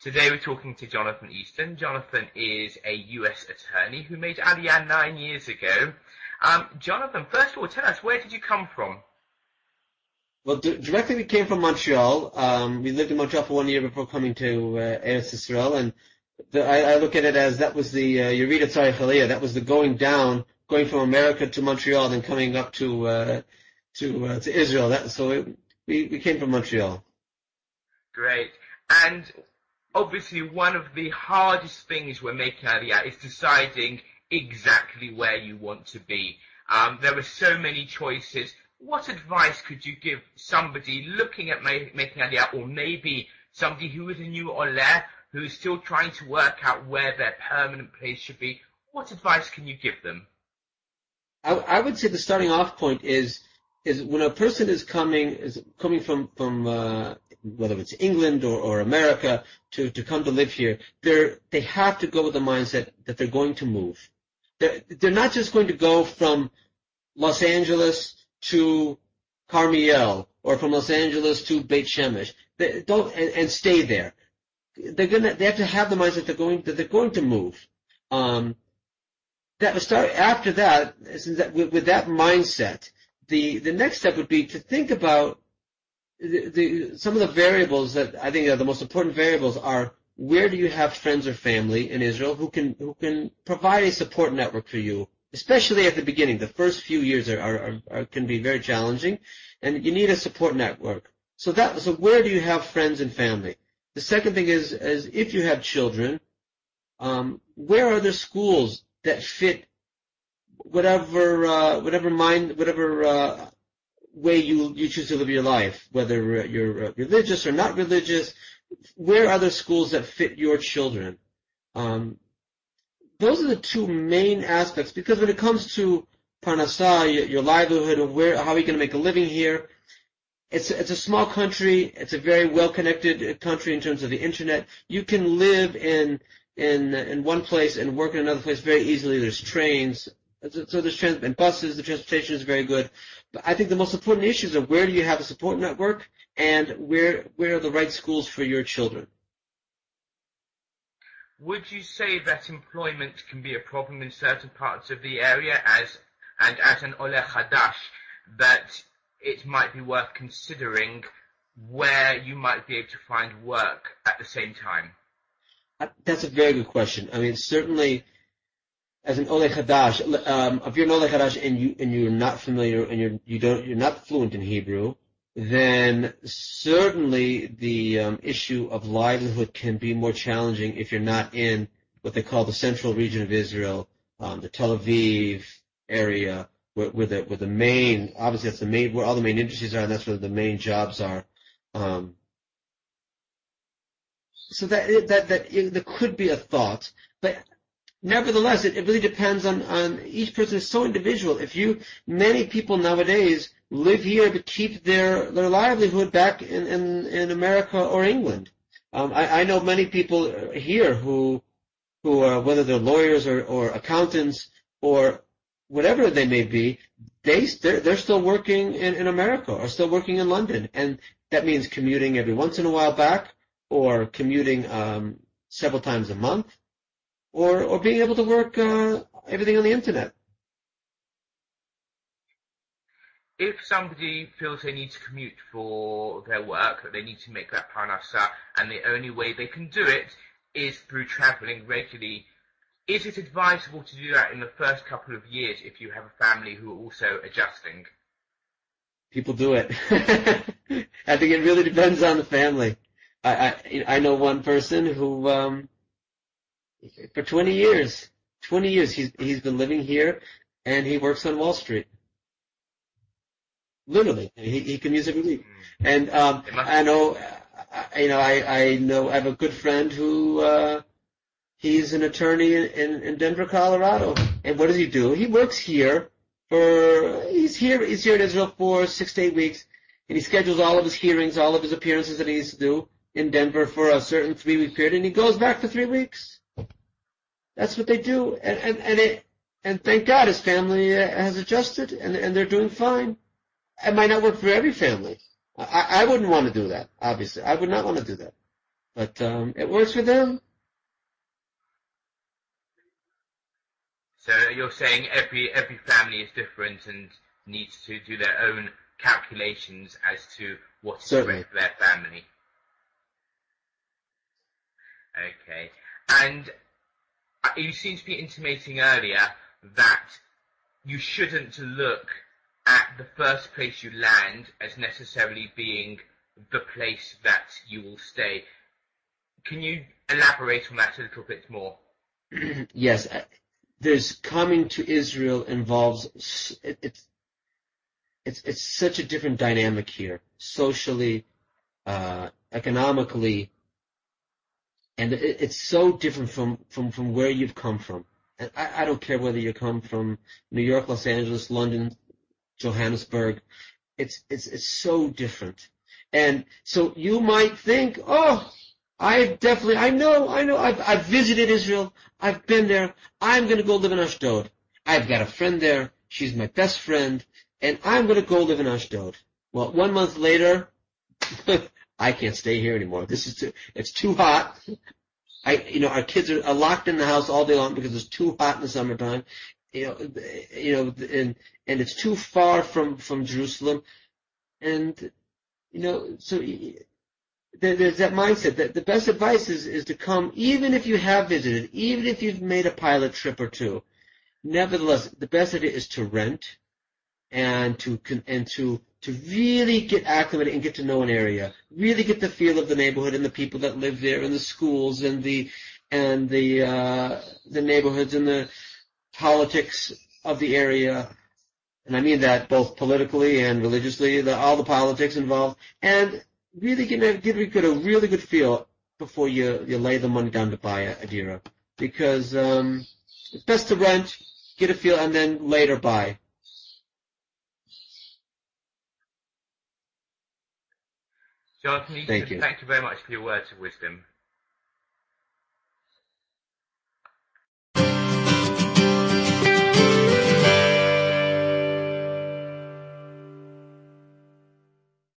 Today we're talking to Jonathan Easton. Jonathan is a US attorney who made Aliyah 9 years ago. Jonathan, first of all, tell us, where did you come from? Well, directly we came from Montreal. We lived in Montreal for 1 year before coming to Eretz Yisrael, and I look at it as that was the Yerida Tzarech Aliyah. That was the going down, going from America to Montreal, then coming up to Israel. We came from Montreal. Great. And obviously one of the hardest things when making Aliyah is deciding exactly where you want to be. There are so many choices. What advice could you give somebody looking at making Aliyah, or maybe somebody who is a new Oleh, who is still trying to work out where their permanent place should be? What advice can you give them? I would say the starting off point is when a person is coming from whether it's England or America to come to live here, they have to go with the mindset that they're going to move. They're not just going to go from Los Angeles to Carmiel or from Los Angeles to Beit Shemesh. They don't and stay there. They have to have the mindset that they're going to move. That would start after that. With that mindset, the next step would be to think about some of the variables that I think are the most important variables are: where do you have friends or family in Israel who can provide a support network for you, especially at the beginning. The first few years can be very challenging, and you need a support network. So where do you have friends and family? The second thing is if you have children, where are there schools that fit whatever way you choose to live your life, whether you're religious or not religious? Where are there schools that fit your children? Those are the two main aspects, because when it comes to parnassah, your livelihood, and how are you going to make a living here, it's a small country. It's a very well-connected country in terms of the internet. You can live in one place and work in another place very easily. There's trains, so there's and buses. The transportation is very good. But I think the most important issues are where do you have a support network, and where are the right schools for your children. Would you say that employment can be a problem in certain parts of the area, as an Oleh Hadash, that it might be worth considering where you might be able to find work at the same time? That's a very good question. I mean, certainly, as an Oleh Hadash, if you're an Oleh Hadash and you're not familiar and you're not fluent in Hebrew, then certainly the issue of livelihood can be more challenging if you're not in what they call the central region of Israel, the Tel Aviv area, where the main, obviously that's where all the main industries are, and that's where the main jobs are. So that could be a thought, but nevertheless, it really depends on each person. Is so individual. Many people nowadays live here to keep their livelihood back in America or England. I know many people here who are, whether they're lawyers or accountants or whatever they may be, they're still working in America or still working in London, and that means commuting every once in a while back, or commuting several times a month, or being able to work everything on the internet. If somebody feels they need to commute for their work, that they need to make that parnassah, and the only way they can do it is through traveling regularly, is it advisable to do that in the first couple of years if you have a family who are also adjusting? People do it. I think it really depends on the family. I know one person who, for 20 years, he's been living here, and he works on Wall Street. Literally, he commutes every week. And I have a good friend who he's an attorney in Denver, Colorado. And what does he do? He works here he's here in Israel for 6 to 8 weeks, and he schedules all of his hearings, all of his appearances that he needs to do in Denver for a certain 3-week period, and he goes back for 3 weeks. That's what they do, and thank God his family has adjusted, and they're doing fine. It might not work for every family. I wouldn't want to do that, obviously. I would not want to do that. But it works for them. So you're saying every family is different and needs to do their own calculations as to what is Certainly. correct for their family. Okay. And you seem to be intimating earlier that you shouldn't look at the first place you land as necessarily being the place that you will stay. Can you elaborate on that a little bit more? Yes, there's coming to Israel involves it's such a different dynamic here, socially, economically, and it's so different from where you've come from. And I don't care whether you come from New York, Los Angeles, London, Johannesburg. It's so different. And so you might think, oh, I know, I've visited Israel, I've been there, I'm going to go live in Ashdod. I've got a friend there, she's my best friend, and I'm going to go live in Ashdod. Well, 1 month later, I can't stay here anymore. It's too hot. Our kids are locked in the house all day long because it's too hot in the summertime. And it's too far from Jerusalem. And, so there's that mindset that the best advice is to come, even if you have visited, even if you've made a pilot trip or two. Nevertheless, the best idea is to rent and to really get acclimated and get to know an area, really get the feel of the neighborhood and the people that live there, and the schools and the neighborhoods and the politics of the area. And I mean that both politically and religiously, all the politics involved, and really get a really good feel before you lay the money down to buy a dira, because it's best to rent, get a feel, and then later buy. Jonathan Easton, Thank you. thank you very much for your words of wisdom.